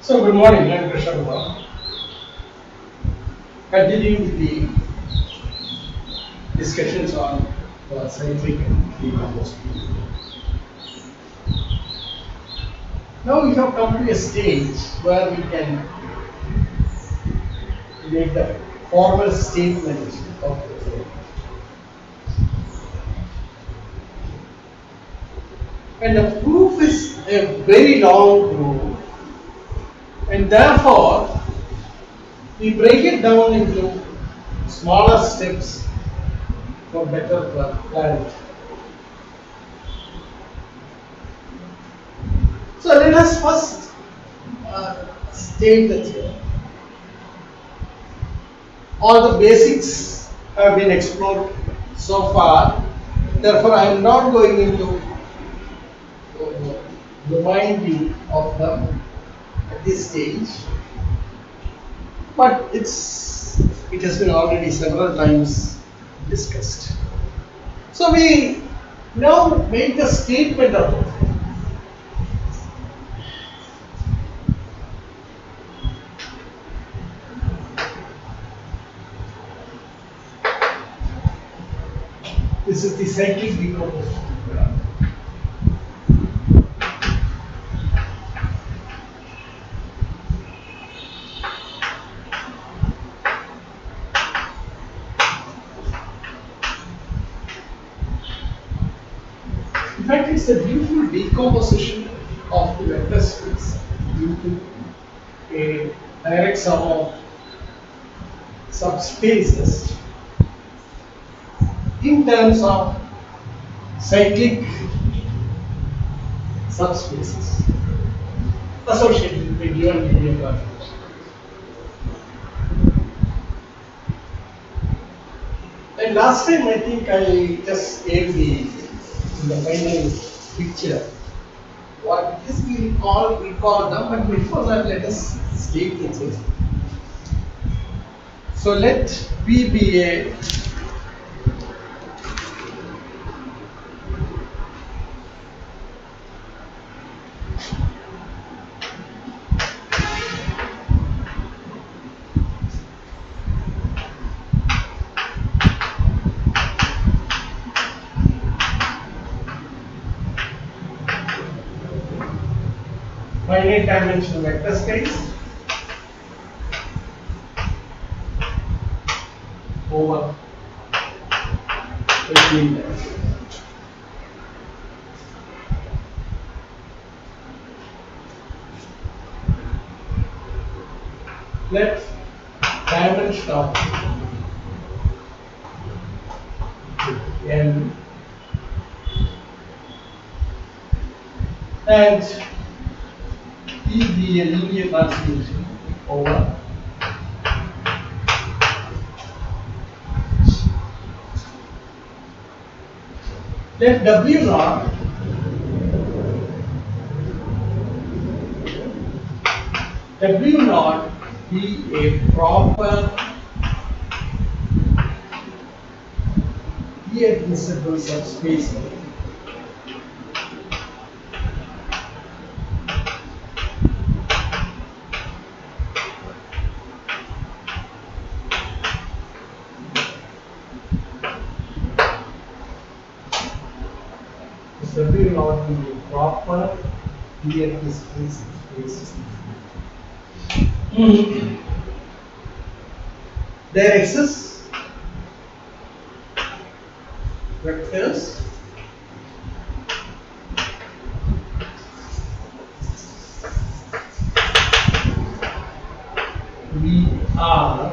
So good morning, I am Krishna Kumar. Continuing the discussions on cyclic and decomposition. Now we have come to a stage where we can make the formal statement of the theorem. And the proof is a very long proof, and therefore we break it down into smaller steps for better clarity. So let us first state the theorem. All the basics have been explored so far, therefore I am not going into reminding of them at this stage, but it has been already several times discussed. So we now make the statement of it. This is the cyclic decomposition. In fact, it's a beautiful decomposition of the vector space into a direct sum of subspaces in terms of cyclic subspaces associated with the given linear coordinate. And last time I think I just gave the final picture. What is we recall them, but before that let us state the theorem. So let V be a finite dimensional vector space over a field. Let dimension of n and E be a linear transformation over let W naught be a proper irreducible subspace. W naught be a proper irreducible subspace. There exists vectors we are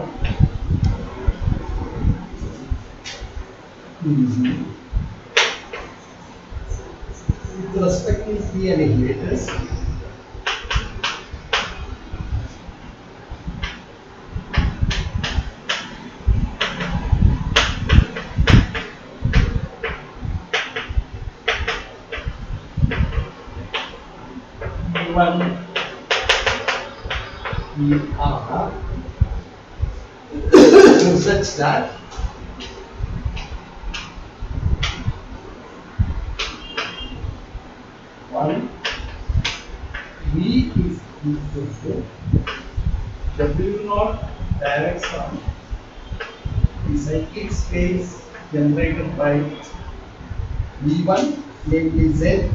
with respect to P annihilators we are such that one V is equal to W naught direct sum the cyclic space generated by V1, namely Z.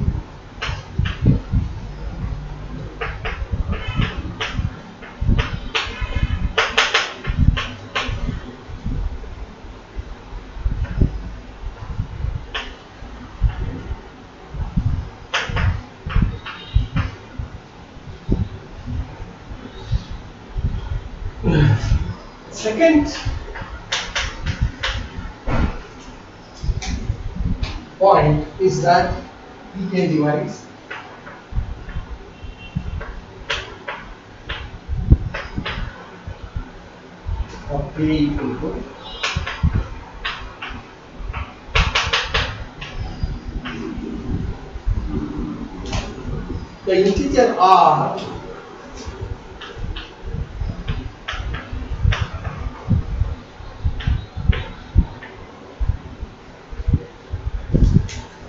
Second point is that we can devise of K equal to the integer R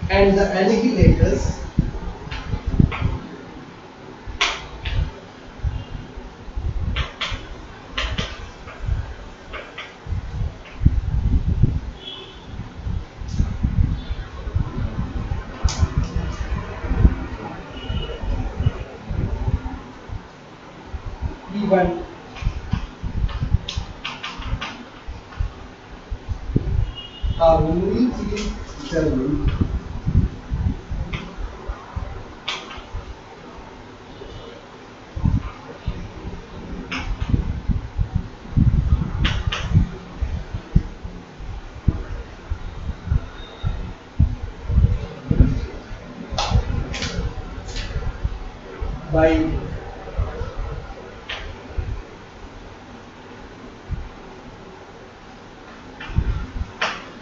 and the annihilators E1 are uniquely determined by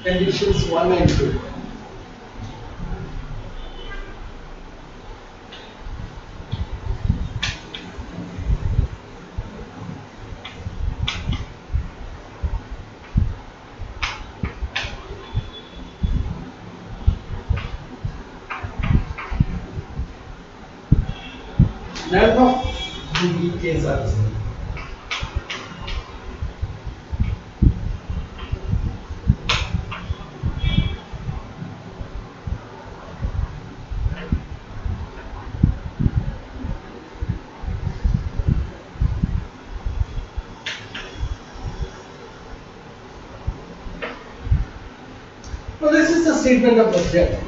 conditions 1 and 2. None of the decays are zero. So this is the statement of object.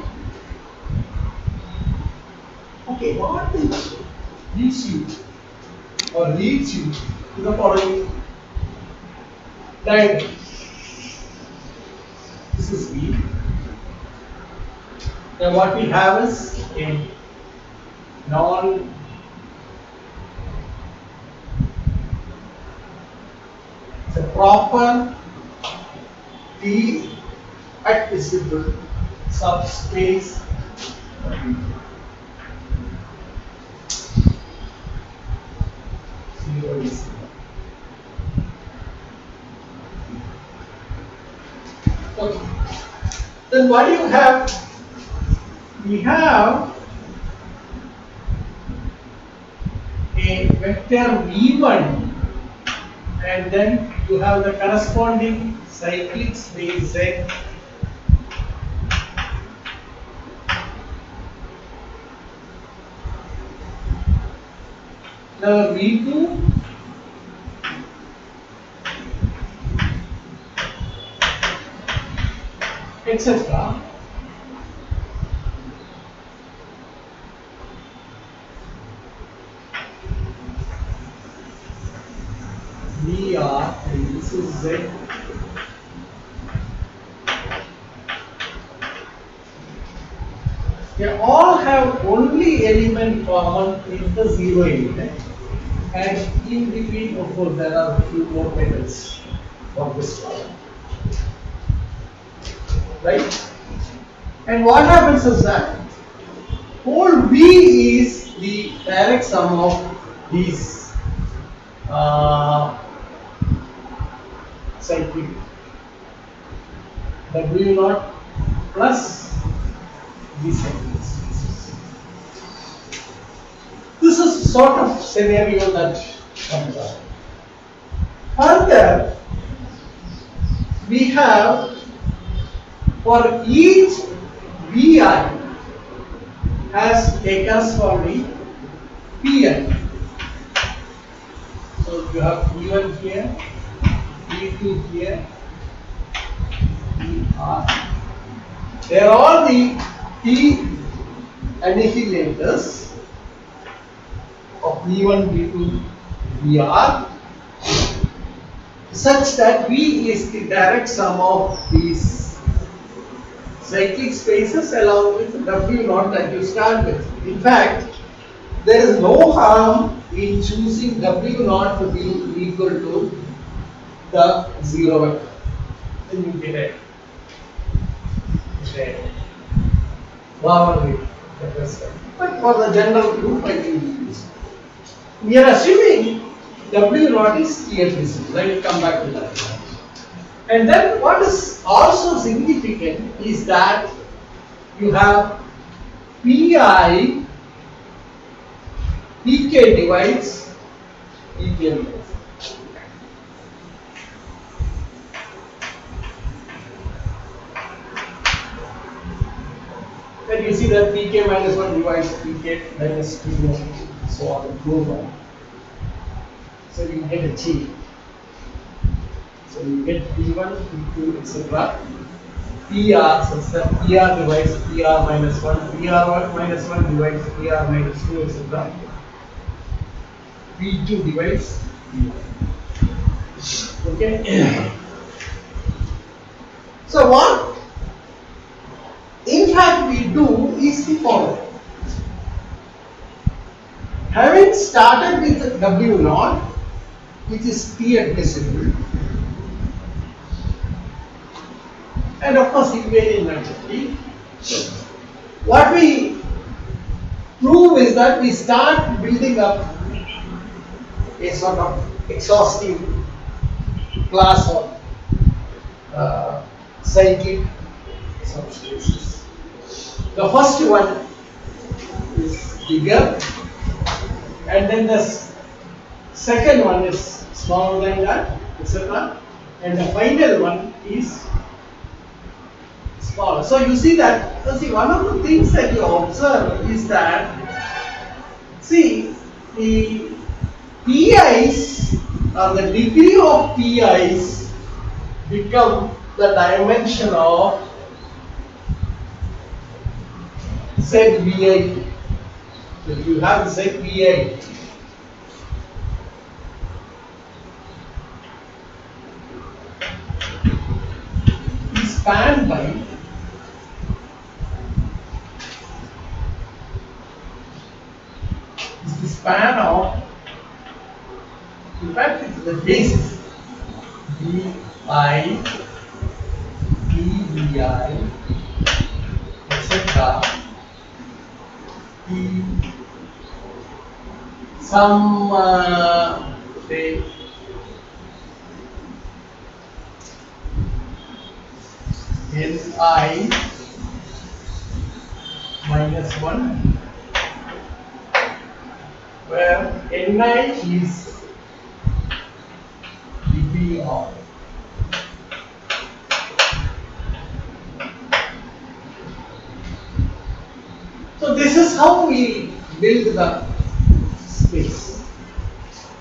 Okay, what leads you to the following diagram? This is V. Now what we have is a it's a proper T admissible subspace. Okay. Then what do you have? We have a vector V1 and then you have the corresponding cyclic space Z. Now V2 etc. VR and this is Z. They all have only element common in the zero element, and in between, of course, there are a few more methods of this problem. Right? And what happens is that whole V is the direct sum of these cyclic W naught plus these cyclics. This this is sort of scenario that comes up. Further, we have for each Vi has a corresponding Pi. So you have P1 here, P2 here, PR. They are all the P annihilators of V1, V2, Vr, such that V is the direct sum of these cyclic spaces along with W0 that you start with. In fact, there is no harm in choosing W0 to be equal to the 0 vector. Then you get a boundary. But for the general proof, I think we use. We are assuming W0 is theoretical. I will come back to that. And then what is also significant is that you have Pi, Pk divides Pk. Then you see that Pk minus 1 divides Pk minus 2, so on and so on. So you get a T. So you get P1, P2, etc. PR, so PR divides PR minus 1, PR1 minus 1 divides PR minus 2, etc. P2 divides PR. Okay. So what in fact we do is the following. Having started with W0, which is P admissible, and of course invariant matrix, what we prove is that we start building up a sort of exhaustive class of cyclic subspaces. The first one is bigger, and then the second one is smaller than that, etc. And the final one is smaller. So you see that, one of the things that you observe is that, see, the PIs or the degree of PIs become the dimension of ZVI. So if you have ZVI, is spanned by the span of, in fact it's the basis, BI, PBI, etc. Some say Ni minus 1, where Ni is degree of so this is how we build the space.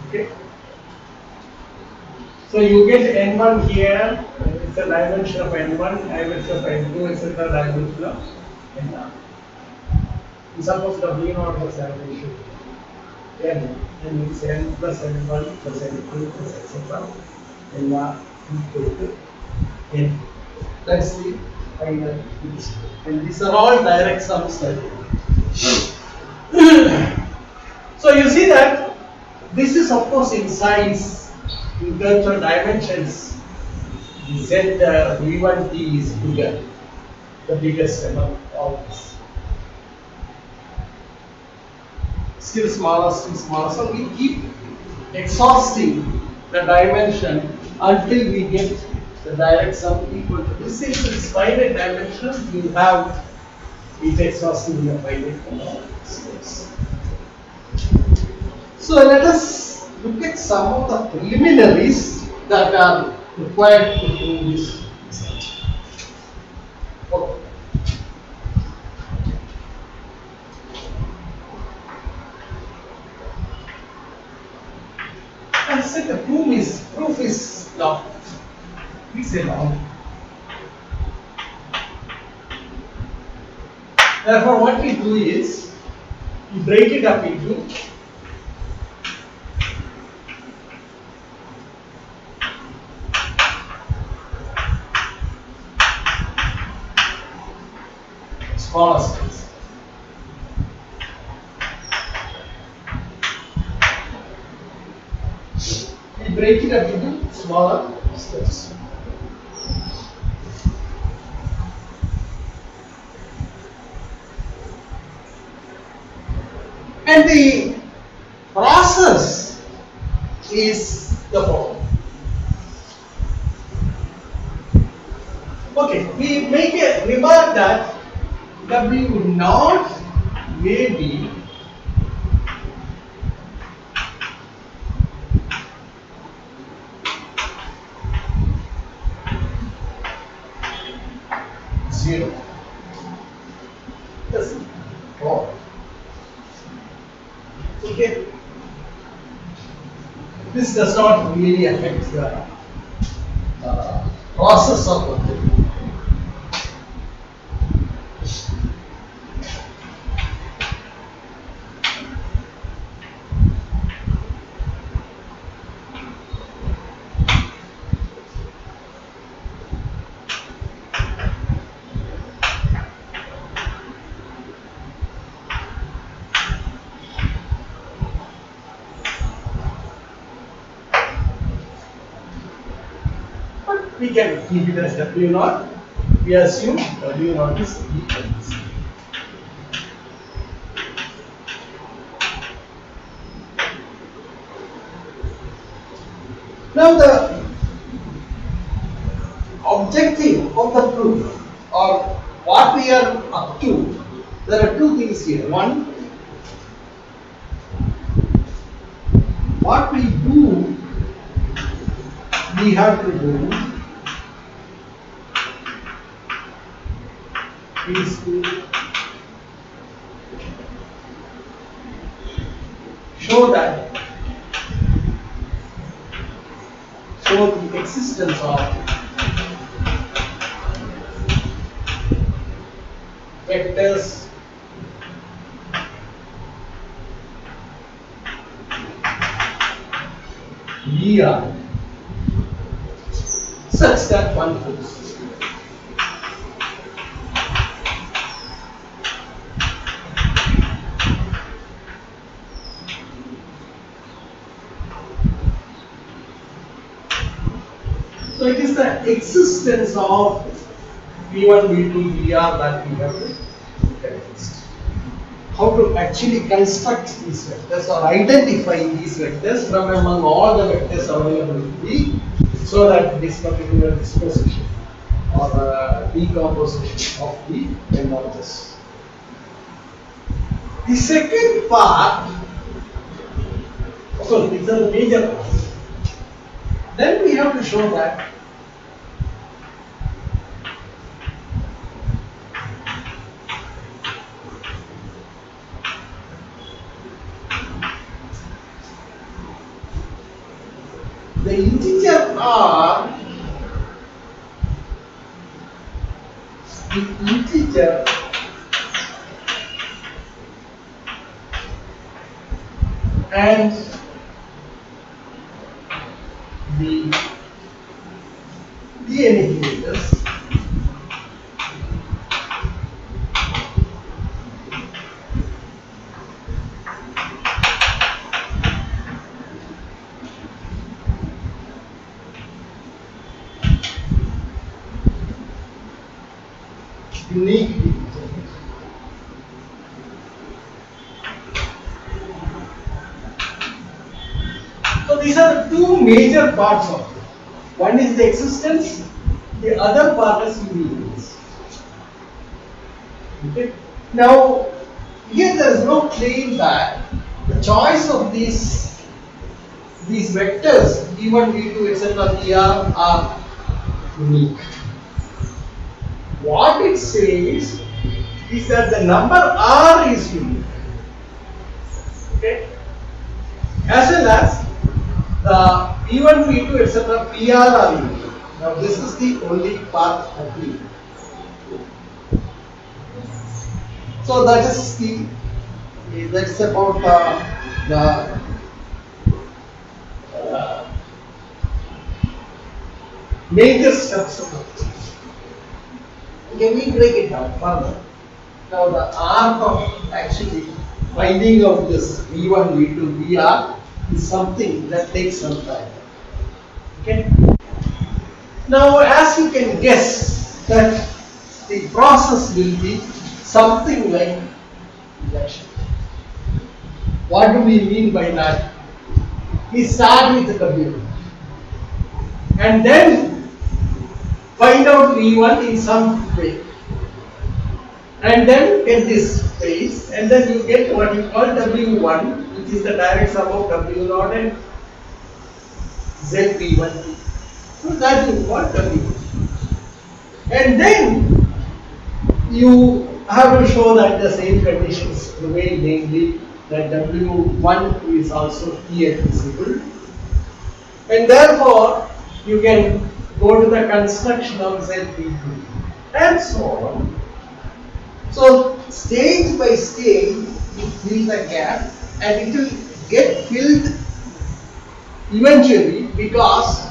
Okay. So you get N1 here, it's a dimension of N1, dimension of N2, etc. dimension of N1. Suppose W0 has dimension N, and it's N plus N1 plus N2 plus etc. N1 equal to N. That's the final list. And these are all direct sums that so you see that this is of course in size, in terms of dimensions, Z V1T is bigger, the biggest among all this. Still smaller, so we keep exhausting the dimension until we get the direct sum equal to this. Since it's finite dimensional, you have it exhausting in a finite space. So let us look at some of the preliminaries that are required to do this research. Okay. I said the proof is long. It's a long. Therefore, what we do is we break it up into smaller steps. We break it up into smaller steps. And the process is the following. Okay, we make a remark that W naught may be zero. Yes. Oh. Okay. This does not really affect the process of object. We can keep it as W naught. We assume W naught is equal to zero. Now the objective of the proof, or what we are up to, there are two things here. One, what we do, we have to do is to show the existence of vectors VR such that one proves. So it is the existence of V1, V2, VR that we have to look at first. How to actually construct these vectors or identify these vectors from among all the vectors available in V, so that this particular disposition or decomposition of the emerges. The second part, so these are the major parts. Then we have to show that the integer r, the integer and the integrators uniquely. So these are the two major parts of it. One is the existence, the other part is uniqueness. Okay. Now, here there is no claim that the choice of these vectors V1, V2, etc. Pr are unique. What it says is that the number R is unique. Okay? As well as the V1, V2, etc. Pr are unique. Now this is the only part of V. So that is that's about the major steps of it. Okay, we break it down further. Now the art of actually finding out this V1, V2, Vr is something that takes some time. Okay. Now, as you can guess, that the process will be something like reduction. What do we mean by that? We start with the W and then find out V1 in some way, and then get this space, and then you get what you call W1, which is the direct sum of W0 and ZV1. So that is what W1. And then you have to show that the same conditions remain, namely that W1 is also irreducible, and therefore you can go to the construction of ZV2 and so on. So stage by stage you fill the gap, and it will get filled eventually because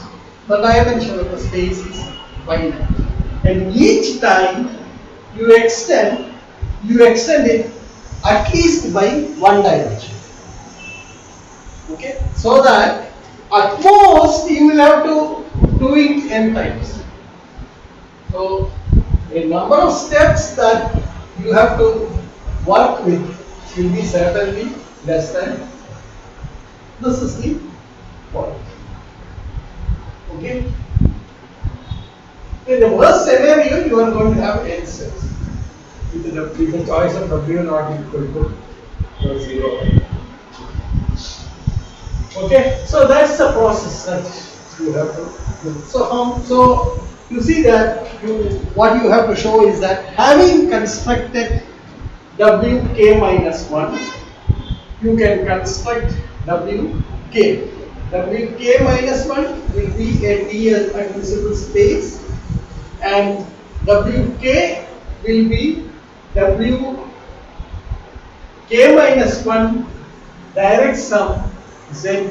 the dimension of the space is finite, and each time you extend it at least by one dimension. Okay, so that at most you will have to do it n times. So a number of steps that you have to work with will be certainly less than. This is the point. Okay. In the worst scenario, you are going to have n steps with the choice of W not equal to 0. Okay, so that's the process that you have to do. So you see that what you have to show is that having constructed Wk minus 1, you can construct Wk. Wk minus 1 will be a D-admissible space, and Wk will be Wk minus 1 direct sum Z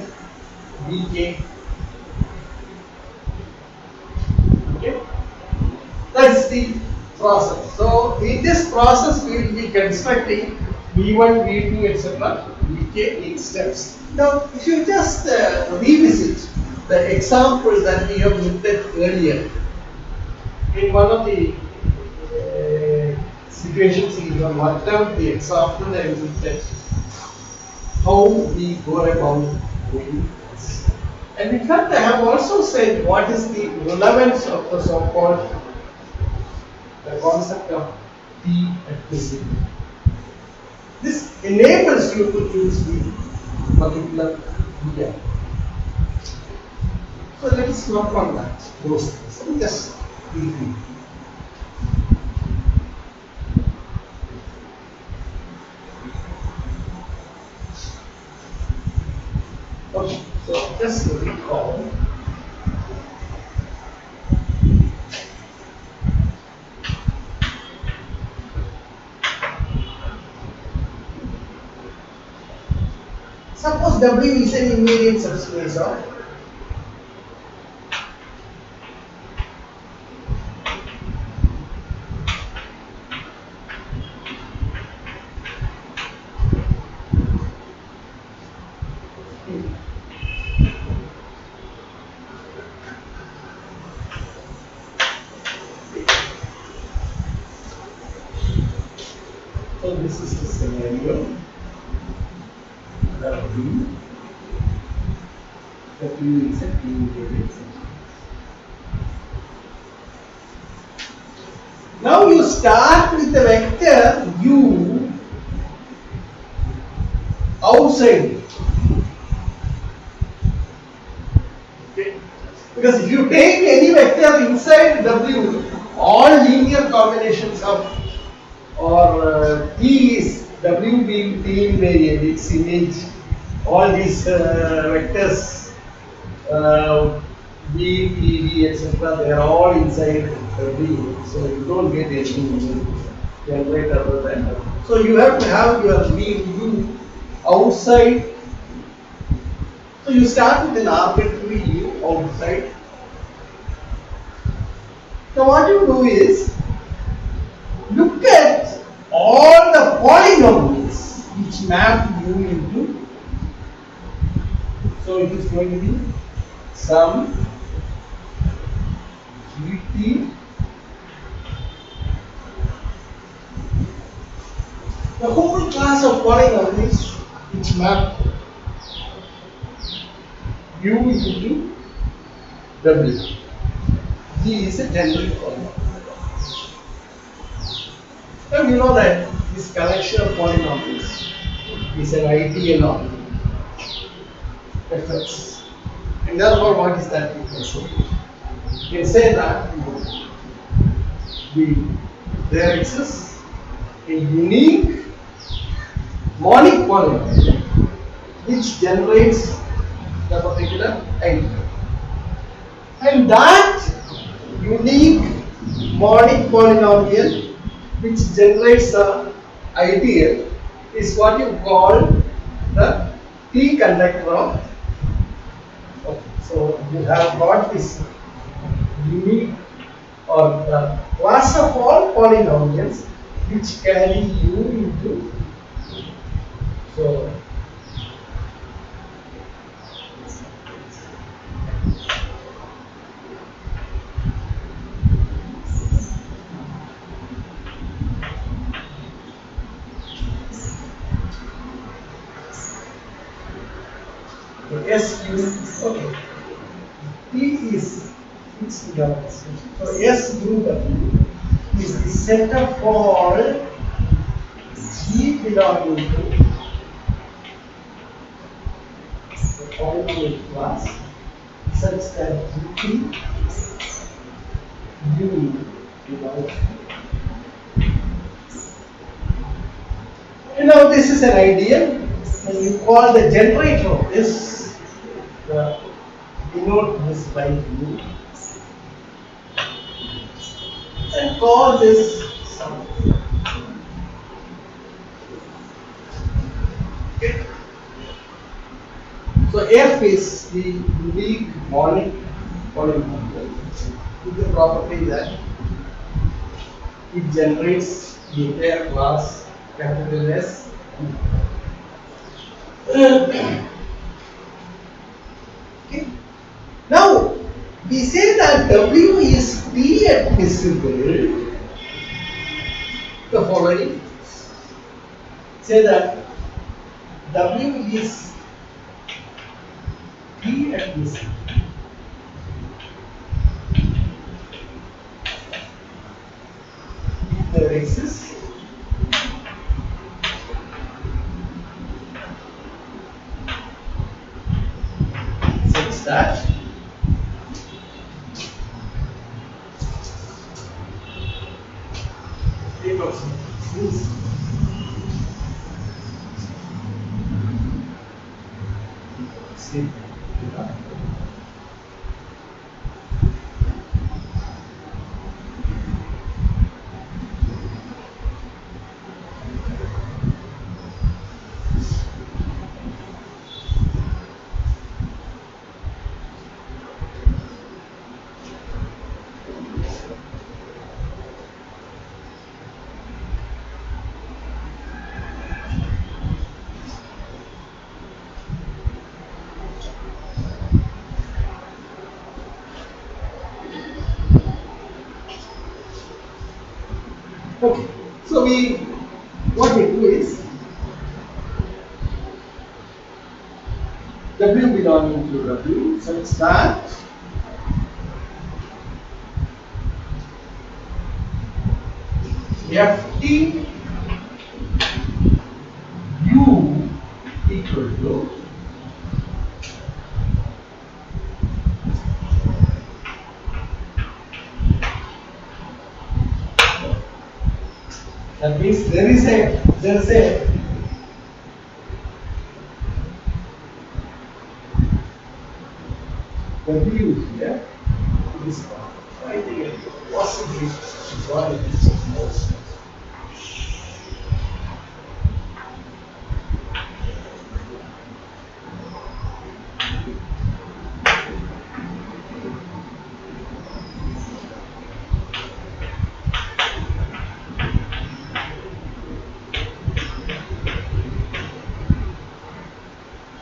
Vk. Okay, that's the process. So in this process we will be constructing V1, V2, etc. Vk in steps. Now if you just revisit the example that we have looked at earlier, in one of the situations we have worked out the example and looked at how we go about doing this. And in fact I have also said what is the relevance of the so-called the concept of T-admissible. This enables you to use the particular media. So let us work on that. So just briefly. Okay, so just to recall. Suppose W is an invariant subspace of so this is the scenario. W is a T-invariant subspace. Now you start with the vector u outside. Okay. Because if you take any vector inside W, all linear combinations of or T is W being T invariant, its image, all these vectors V, P, V, etc. They are all inside W, so you don't get anything generate other than that. So you have to have your V U outside. So you start with an arbitrary U outside. So what you do is look at all the polynomials which map U into. So it is going to be sum GT. The whole class of polynomials which map U into W. G is a general polynomial. Now you know that this collection of polynomials is an ideal of fx. And therefore, what is that you can say? You can say that there exists a unique monic polynomial which generates the particular ideal. And that unique monic polynomial which generates the ideal is what you call the T conductor of. So you have got this unique or the class of all polynomials which carry U into. So SU, okay. T is fixed down. So SUW is the set of all G belonging to the polynomial class such that GT U belongs to. And now this is an ideal, and you call the generator of this. Denote this by U and call this sum. Okay. So F is the unique monic polynomial with the property that it generates the entire class capital S. Okay. Now we say that W is T admissible. The following say that W is T admissible if there exists such that okay. So what we do is W belonging to W such that Ft U equals That means there is a W here. This one. I think it possibly why it is so small.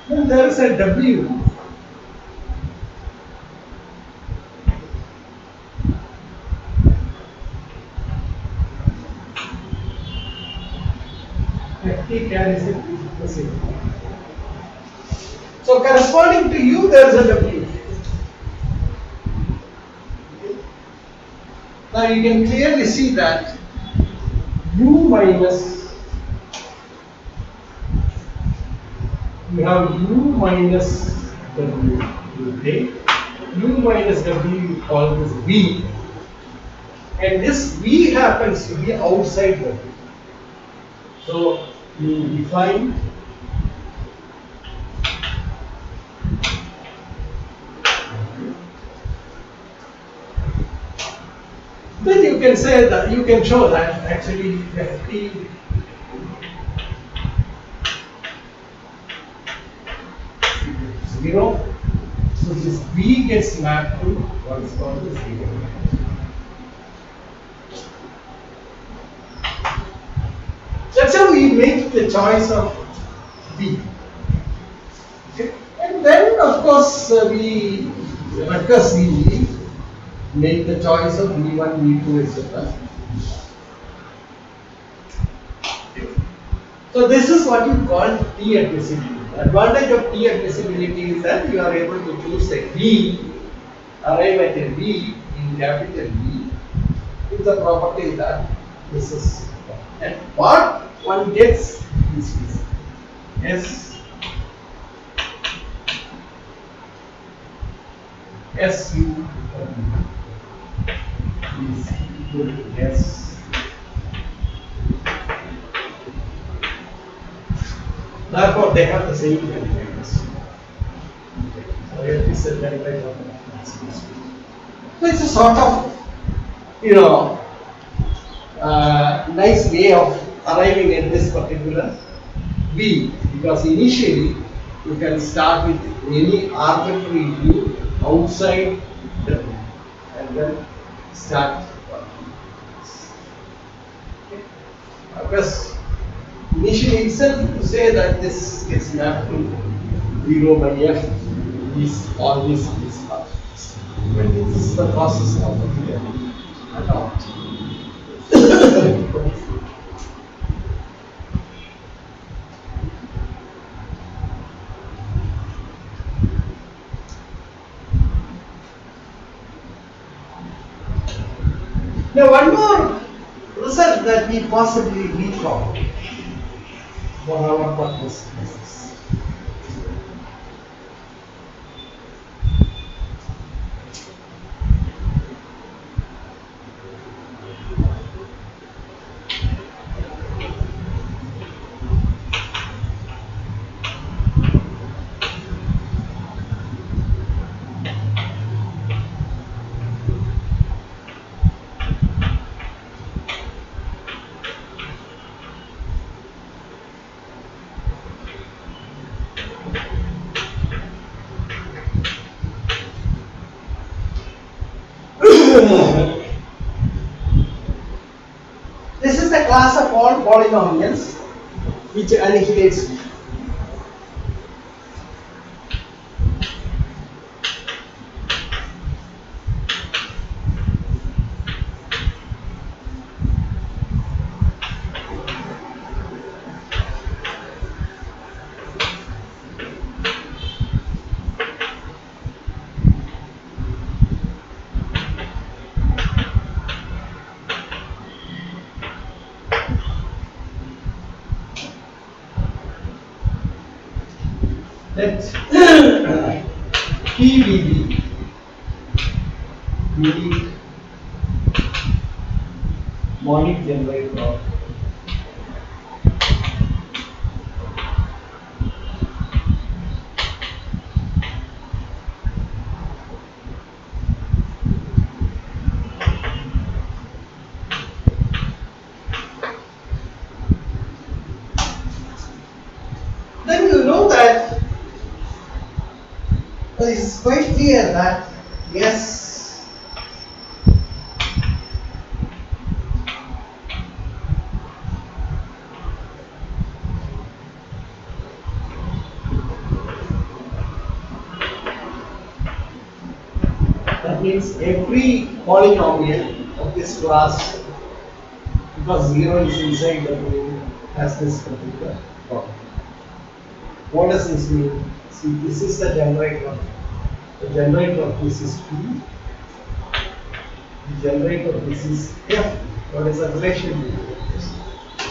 Then there is a W. FT carries it the same. So corresponding to U there is a W. Now you can clearly see that U minus, you have U minus W, you take U minus W, you call this V, and this V happens to be outside W. So you define then you can say that you can show that actually Ft zero. So this V gets mapped to what is called the zero. That's how we make the choice of V. Okay. And then of course we recursively make the choice of V1, V2, etc. So this is what you call T admissibility. The advantage of T admissibility is that you are able to choose a V, arrive at a V in capital V with the property that this is, and what one gets is SU is equal to S. Therefore, they have the same values. So, here is a derivative of that. So, it's a sort of, nice way of arriving at this particular V, because initially you can start with any arbitrary U outside W and then start working. Okay. Because initially itself to say that this gets mapped to 0 by F is always this part. When this is the process of the theorem at all. Now one more result that we possibly leapfrog for our purpose is this. This is a class of all polynomials which annihilates V. Let P be the unique monic generator of So it's quite clear that yes, that means every polynomial of this class, because 0 is inside the domain, has this particular property. What does this mean? See, this is the generator. The generator of this is P. The generator of this is F. What is the relation between this?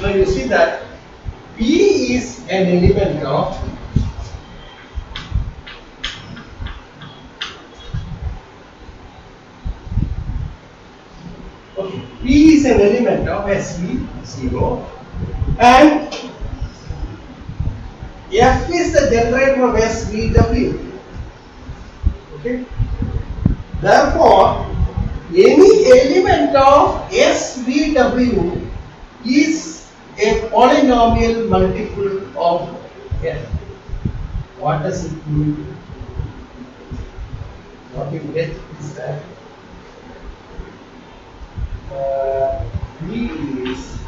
Now you see that P is an element of P is an element of SV0 and F is the generator of SVW. Okay. Therefore, any element of SVW is a polynomial multiple of F. What does it mean? What you get is that P is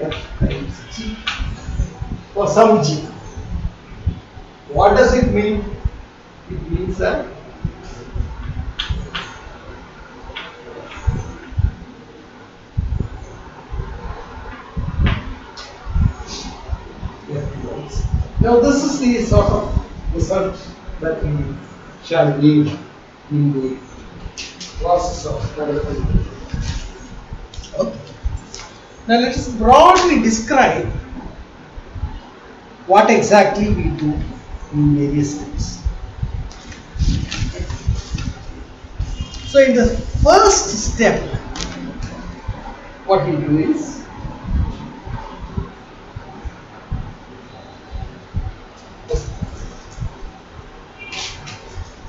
F times G for some G. What does it mean? It means that now this is the sort of result that we shall leave in the process of development. Okay. Now let us broadly describe what exactly we do in various steps. So in the first step, what we do is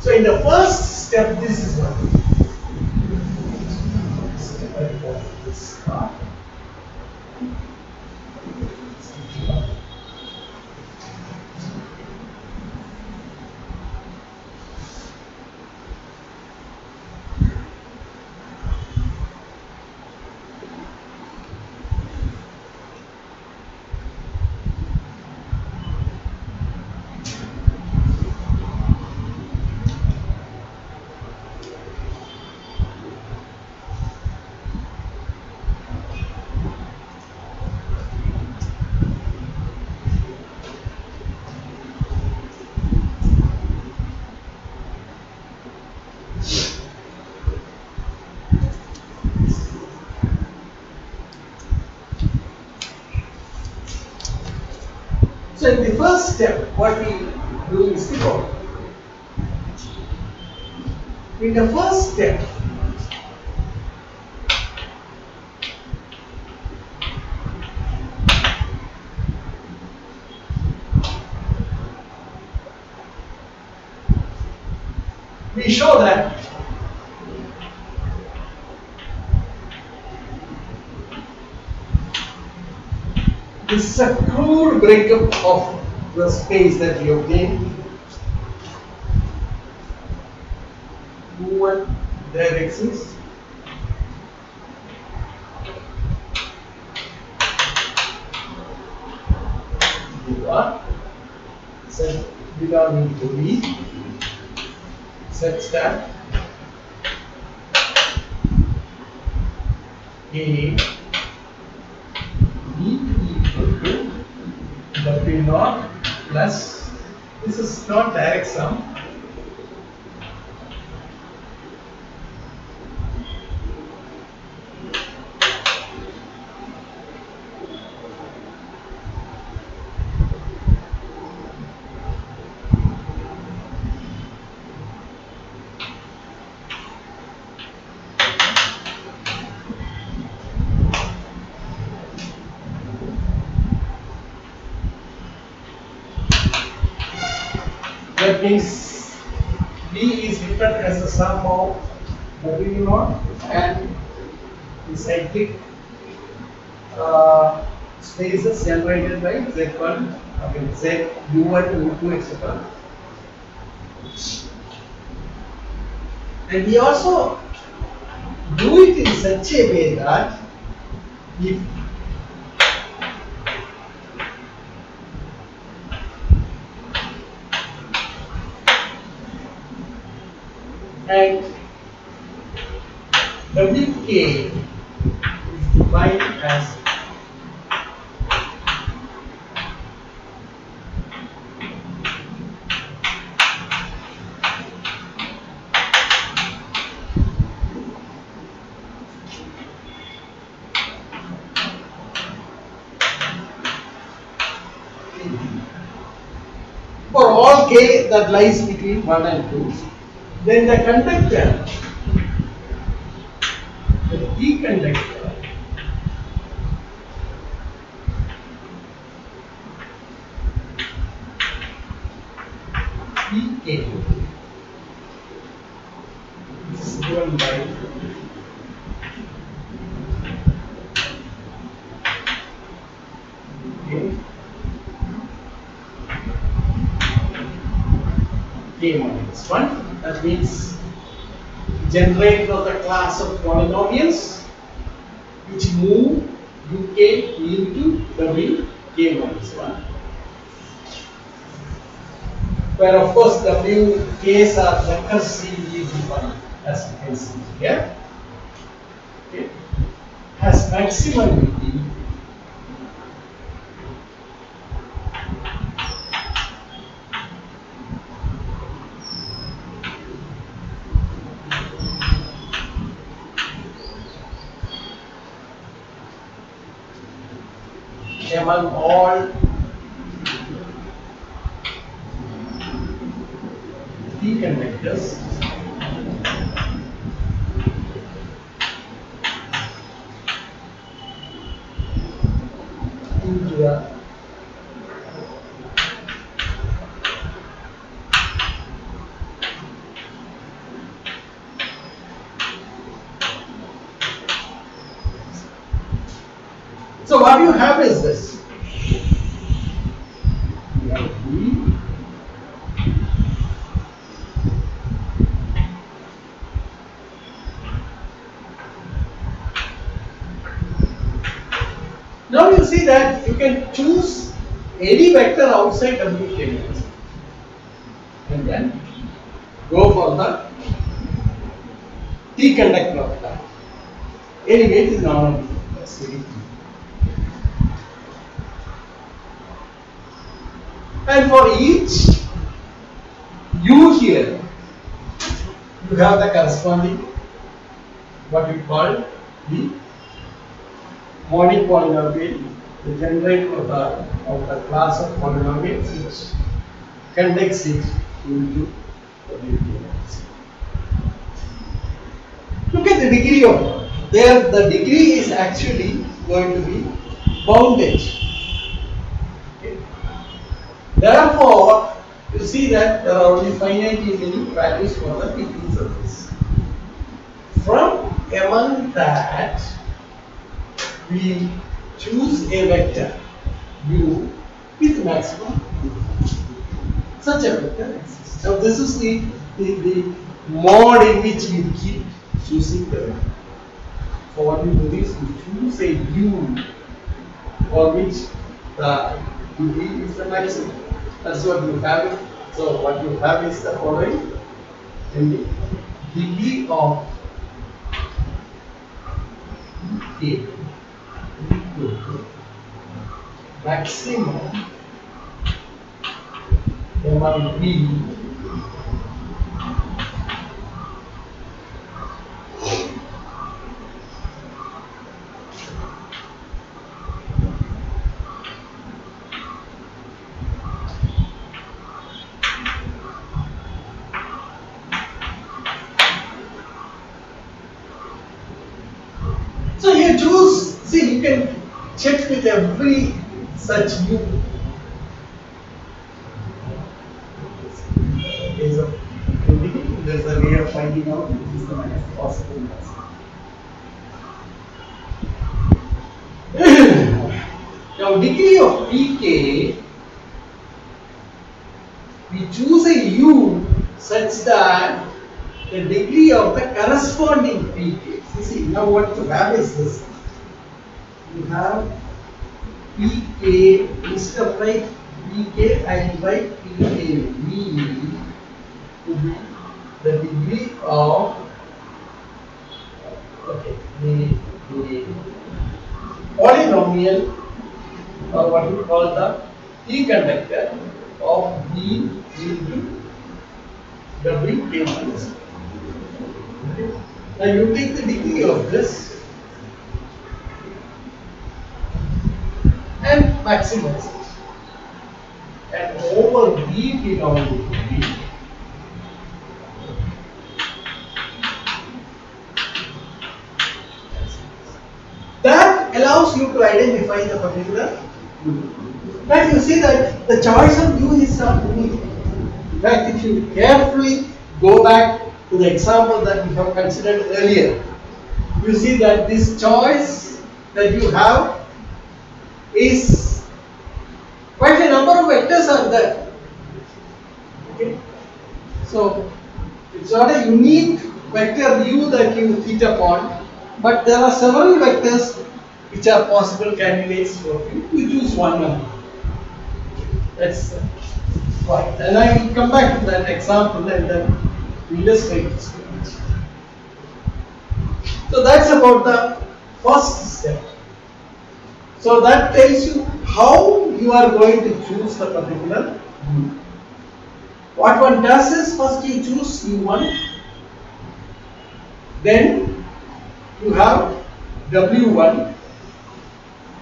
in the first step, this is what we do. This part. So in the first step, what we do is the following. In the first step, we show that this is a crude breakup of the space that we obtained. One there exists. You are set belonging to V such that A W naught plus, this is not direct sum, that means B is written as the sum of W naught and the cyclic spaces generated by Z1, okay, Z U1, U2, etc. And we also do it in such a way that if and Wk is defined as for all k that lies between 1 and 2, then the conductor, the p conductor, pk is given by k minus 1. That means generator of the class of polynomials which move uk into wk minus 1, where of course wk's are recursively defined, as you can see here. Okay. Has maximum degree among all p conductors into the so what you have is this. You have V. Now you see that you can choose any vector outside WK and then go for the T conductor of that. Anyway, it is normal. That's very clear. And for each u here, you have the corresponding what we call the monic polynomial, the generator of the class of polynomials which conducts it into WK. Look at the degree of there. The degree is actually going to be bounded. Therefore, you see that there are only finitely many values for the picking surface. From among that, we choose a vector u with maximum. Such a vector exists. So this is the mode in which we keep choosing the vector. So what we do is we choose a u for which the degree is the maximum. That's what you have. So what you have is the following: in the degree of k equal to maximum among b So you choose, see, you can check with every such u. There's a way of finding out which is the highest possible mass. Now, degree of pk, we choose a u such the degree of the corresponding pk. See, now what you have is this. You have pk, instead of write pk, I will write pkv to be the degree of, okay, the polynomial, or what we call the T conductor of V into Wk minus. Now you take the degree of this and maximize it, and over V belonging to V. That allows you to identify the particular U. But you see that the choice of U is not unique. In fact, if you carefully go back to the example that we have considered earlier, you see that this choice that you have is quite a number of vectors are there. Okay? So it's not a unique vector U that you hit upon, but there are several vectors which are possible candidates for you. You choose one number. That's right. And I will come back to that example and then illustrate this. So that's about the first step. So that tells you how you are going to choose the particular U. What one does is first you choose U1, then you have W1.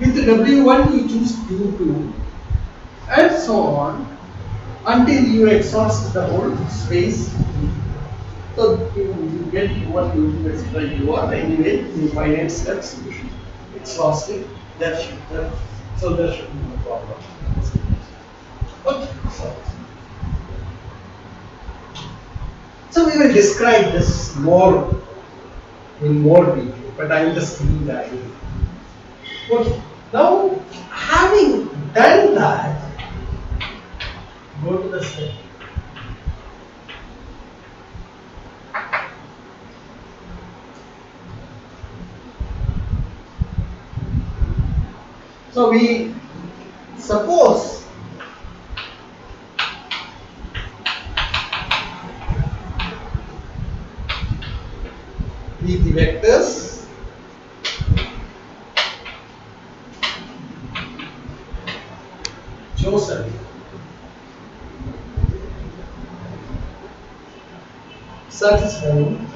With W1 you choose U2, and so on until you exhaust the whole space. So you get U1, U2, etc. U1 anyway in finite steps. Exhaust it. So there should be no problem. Okay. So we will describe this more in more detail, but I am just giving the idea. Okay. Now, having done that, go to the step. So we suppose the vectors chosen satisfying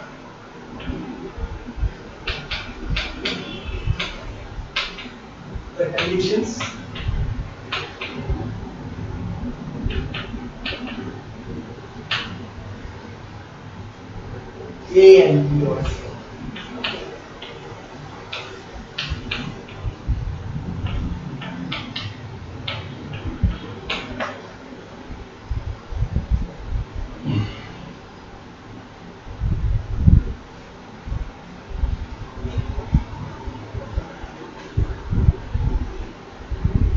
the conditions A and B also.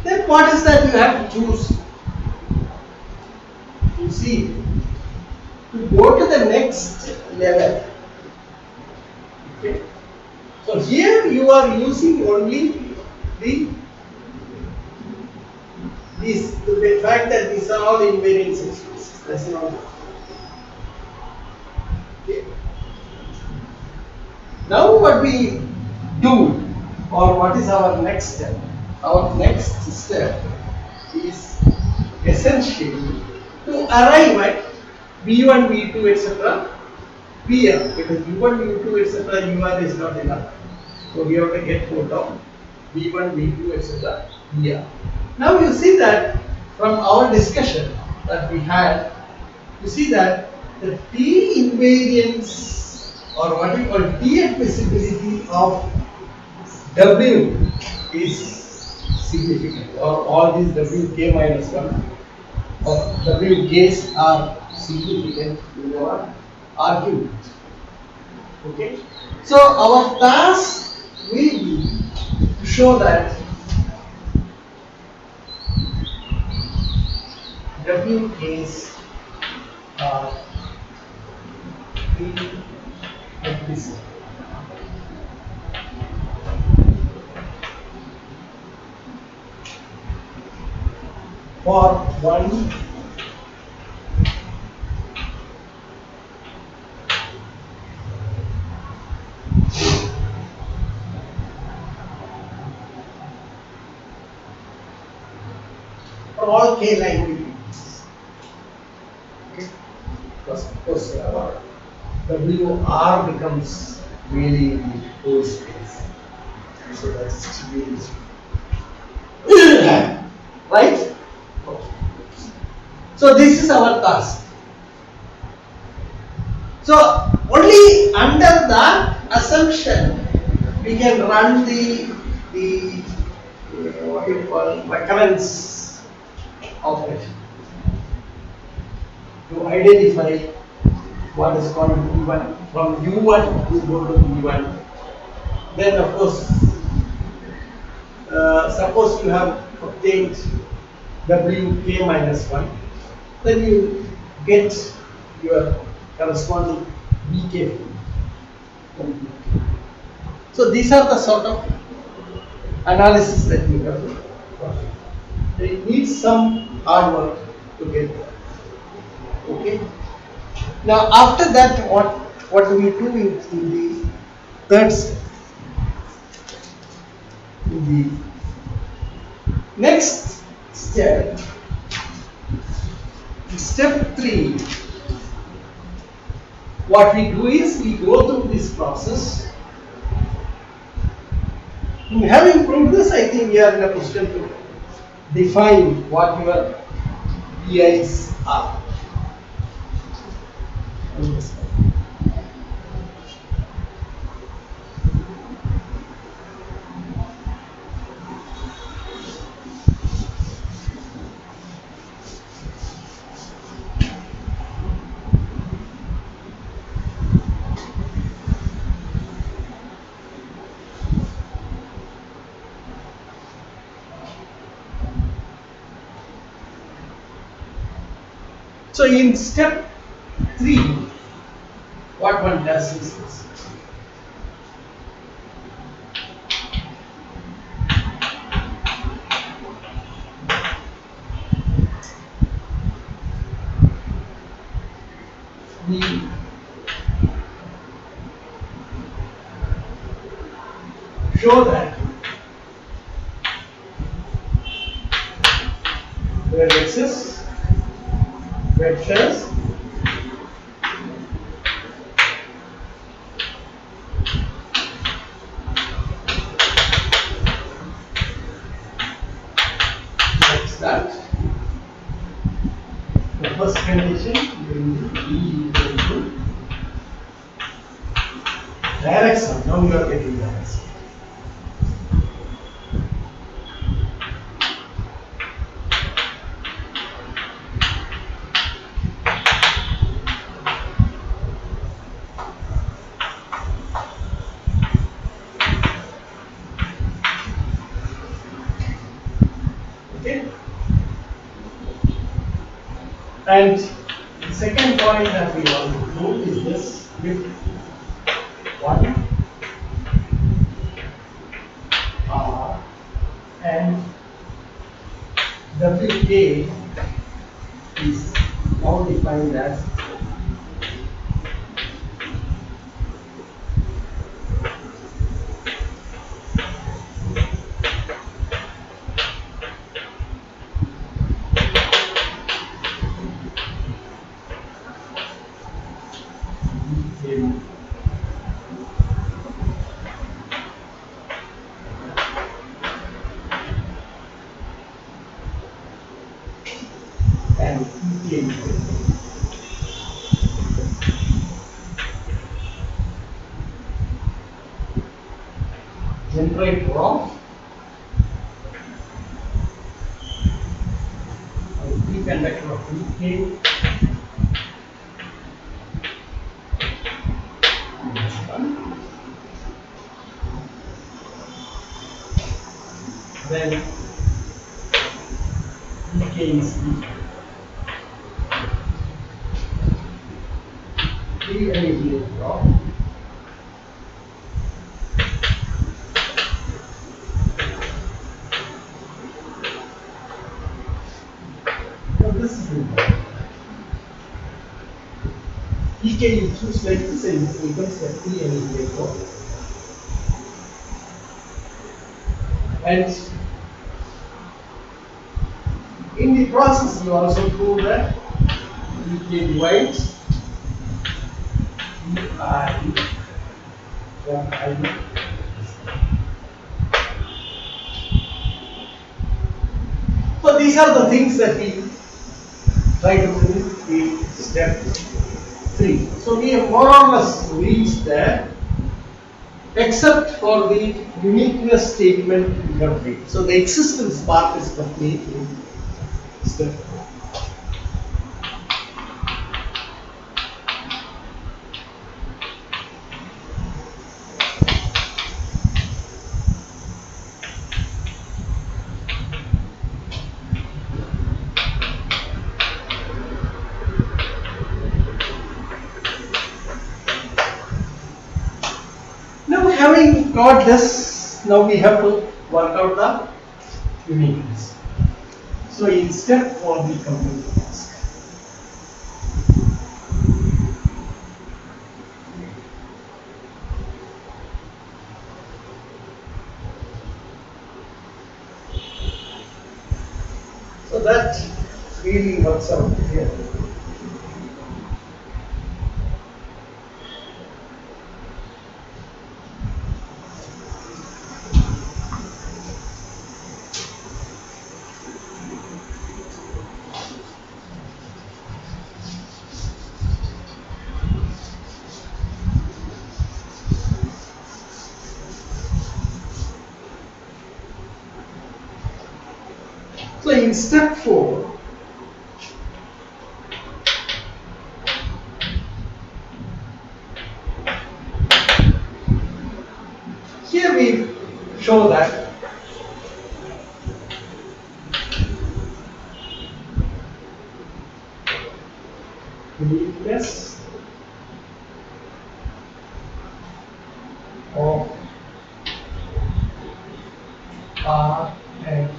Then what is that you have to choose? You see, to go to the next level. Okay. So here you are using only the fact that these are all invariant subspaces. That's not. Okay. Now what we do, or what is our next step? Our next step is essentially to arrive at V1, V2, etc. VR, because V1, V2, etc. UR is not enough. So we have to get hold of V1, V2, etc. VR. Now you see that from our discussion that we had, you see that the T invariance, or what we call T admissibility of W is significant, or all these Wk minus 1 or Wk's are significant in our argument. Okay, so our task will be to show that Wk's are be like this. For 1 for all k line utilities. Okay, because of course our WR becomes really in the whole space, so that's really right. So this is our task. So only under that assumption we can run the what you call recurrence operation to identify what is called U1. From U1 you go to V1. Then of course, suppose you have obtained Wk minus 1, then you get your corresponding Vk. So these are the sort of analysis that you have to do. It needs some hard work to get there. Okay. Now after that, what do we do in the third step? In the next step, step 3, what we do is we go through this process. Having proved this, I think we are in a position to define what your VIs are. So in step 3, what one does is this. We show that there exists vectors such that the first condition will be equal to direct sum. Now you are getting direct sum. And the second point that we want to do is this: with 1 R and Wk is now defined as generator of the conductor of Vk minus 1, then Vk is equal. free and immediate drop. Now this is important. Ek you choose like this and it becomes a free and immediate drop. And in the process, you also prove that Ek divides I from I. So these are the things that we try to prove in step 3. So we have more or less reached there, except for the uniqueness statement we have made. So the existence part is complete in step 4. Having got this, now we have to work out the uniqueness. So in step 4 we complete the task. So that really works out here. So in step 4, here we show that uniqueness of R and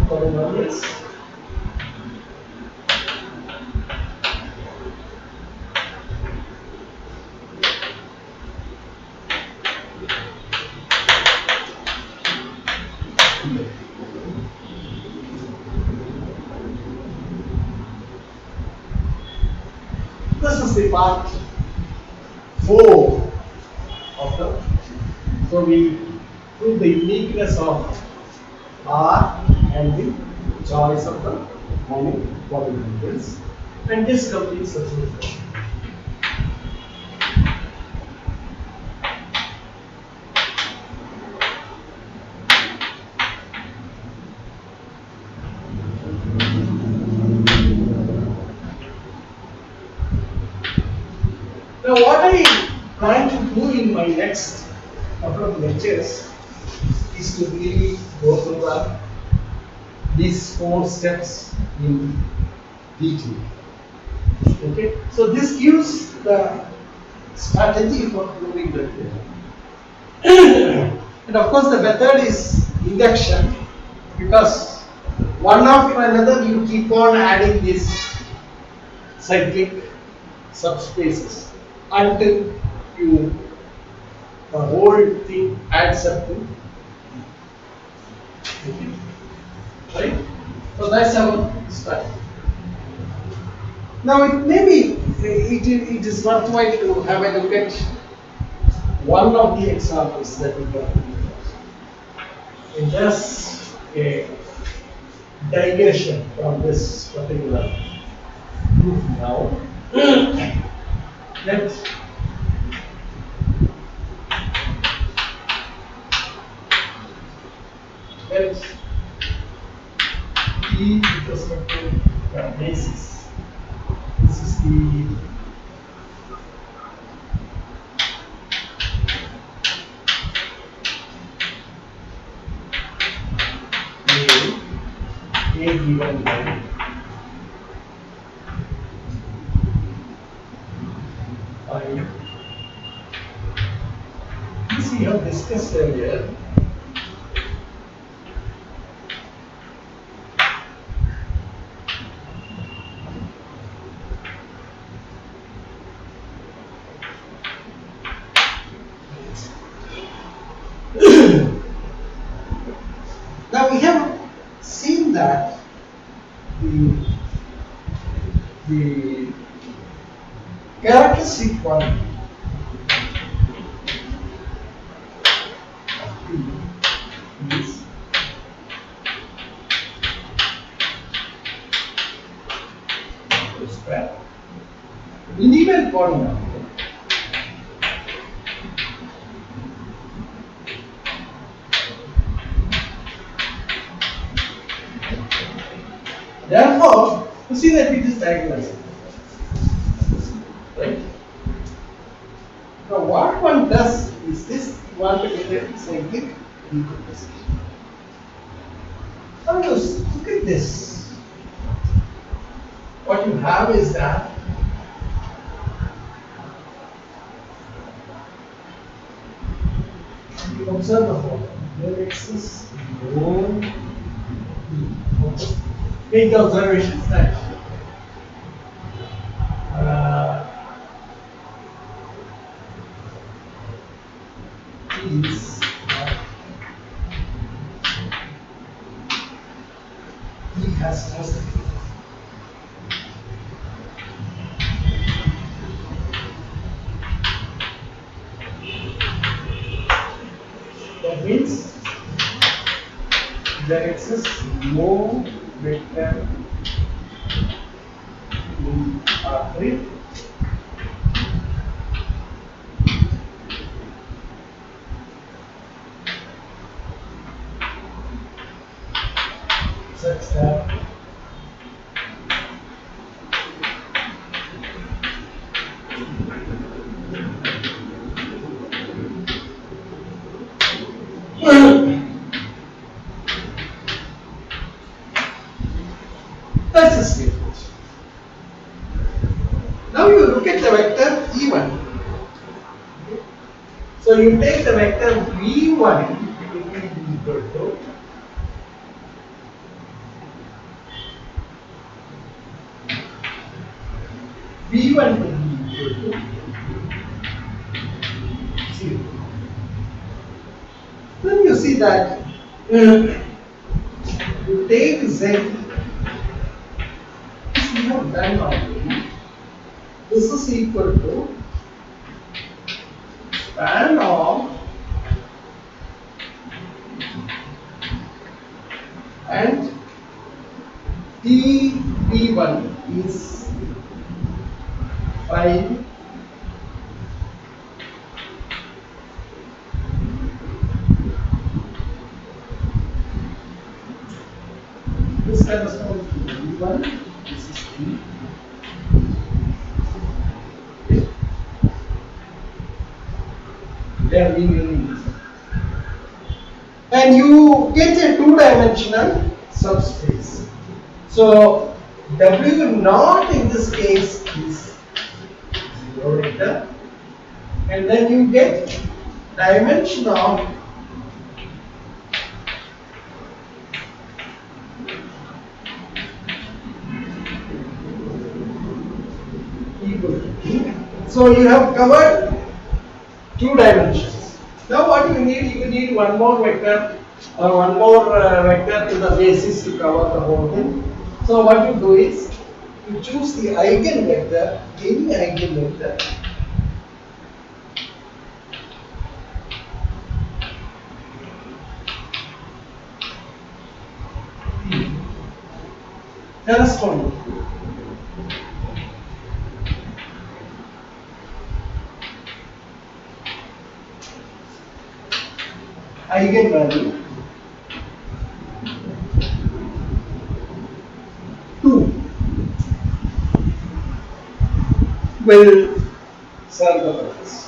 polynomials this is the part 4 of the, so we prove the uniqueness of R and the choice of the many polynomials, and this completes the solution. Now what I plan to do in my next couple of lectures is to really go through these 4 steps in detail. Okay, so this gives the strategy for proving the theorem. And of course, the method is induction, because one after another you keep on adding these cyclic subspaces until the whole thing adds up to. Okay. Right? So that's our strategy. Now it may be it is worthwhile to have a look at one of the examples that we got. In just a digression from this particular proof now. Let T with respect to the basis. This is the A given by discussed earlier. Now we have seen that the characteristic quantity is square linear polynomial. Therefore, you see that it is diagonalized. Right? Now, what one does is this: you want to get a cyclic decomposition. Now, look at this. What you have is that you observe the following. There exists no make the observations that is he has no cyclic. That means there exists no vector in R3 such that that's the statement. Now you look at the vector E1. So you take the vector V1, it will be equal to V1 will be equal to 0. Then you see that you take Z. We have done already. This is equal to span of and T1 is 5 this corresponds to V1. This is T. Okay. They are linearly, and you get a two-dimensional subspace. So W naught in this case is 0 vector, and then you get dimension of equal to T. So you have covered two dimensions. Now what you need one more vector or one more vector to the basis to cover the whole thing. So what you do is you choose the eigenvector, any eigenvector, corresponding eigenvalue 2 will solve the purpose.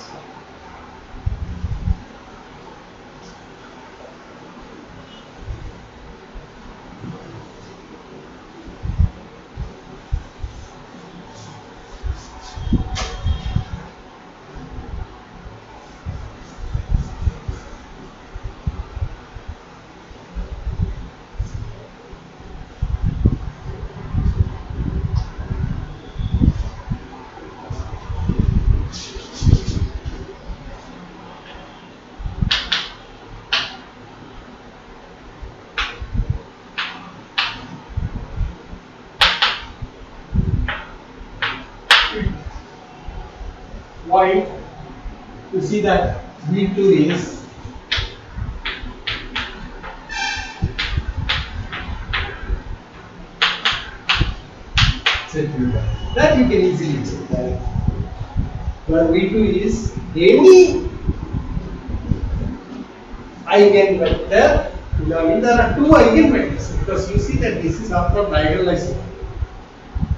point, you see that V2 is that you can easily check that. Where V2 is any eigenvector belonging. There are two eigenvectors because you see that this is after diagonalizing.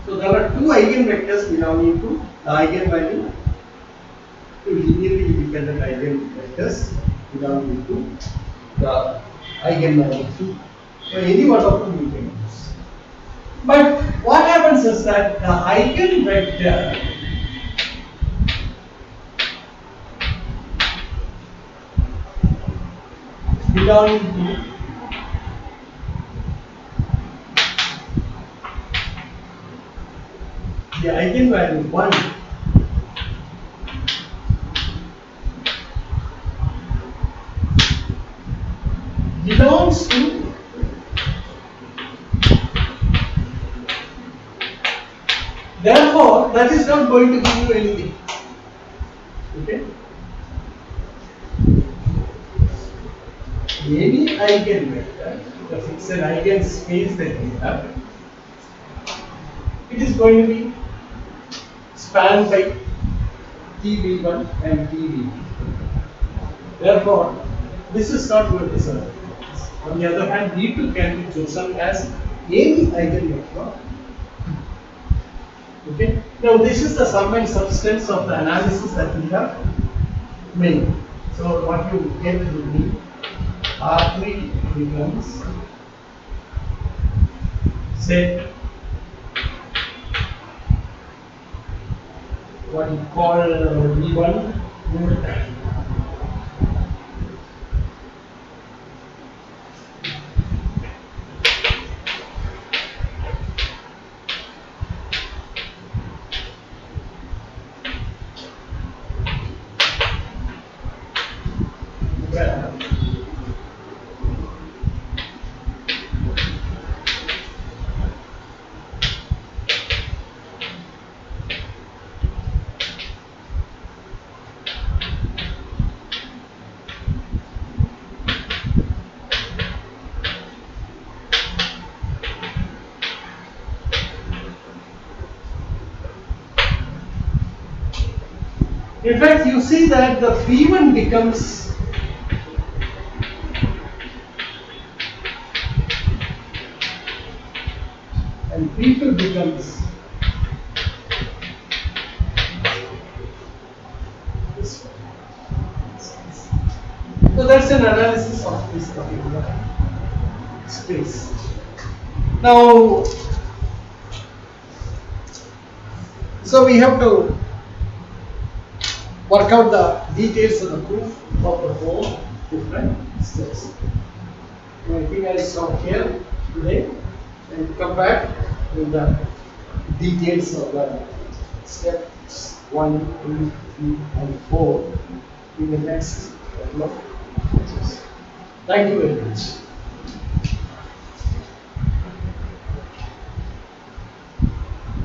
So there are two eigenvectors belonging to the eigenvalue, two linearly independent eigenvectors belonging to the eigenvalue. So any one of them you can use. But what happens is that the eigenvector belonging to the eigenvalue 1 belongs to therefore that is not going to give you anything. Okay? Any eigenvector, because it's an eigenspace that we have, it is going to be spanned by TV1 and TV2. Therefore, this is not going to serve. On the other hand, V2 can be chosen as any eigenvector. Okay. Now, this is the sum and substance of the analysis that we have made. So, what you get will be R3 becomes set what you call V1 in fact, you see that the V1 becomes and V2 becomes this one. So that's an analysis of this particular space. Now, so we have to work out the details of the proof of the 4 different steps. I think I'll stop here today and come back with the details of the steps 1, 2, 3 and 4 in the next couple of lectures. Thank you very much.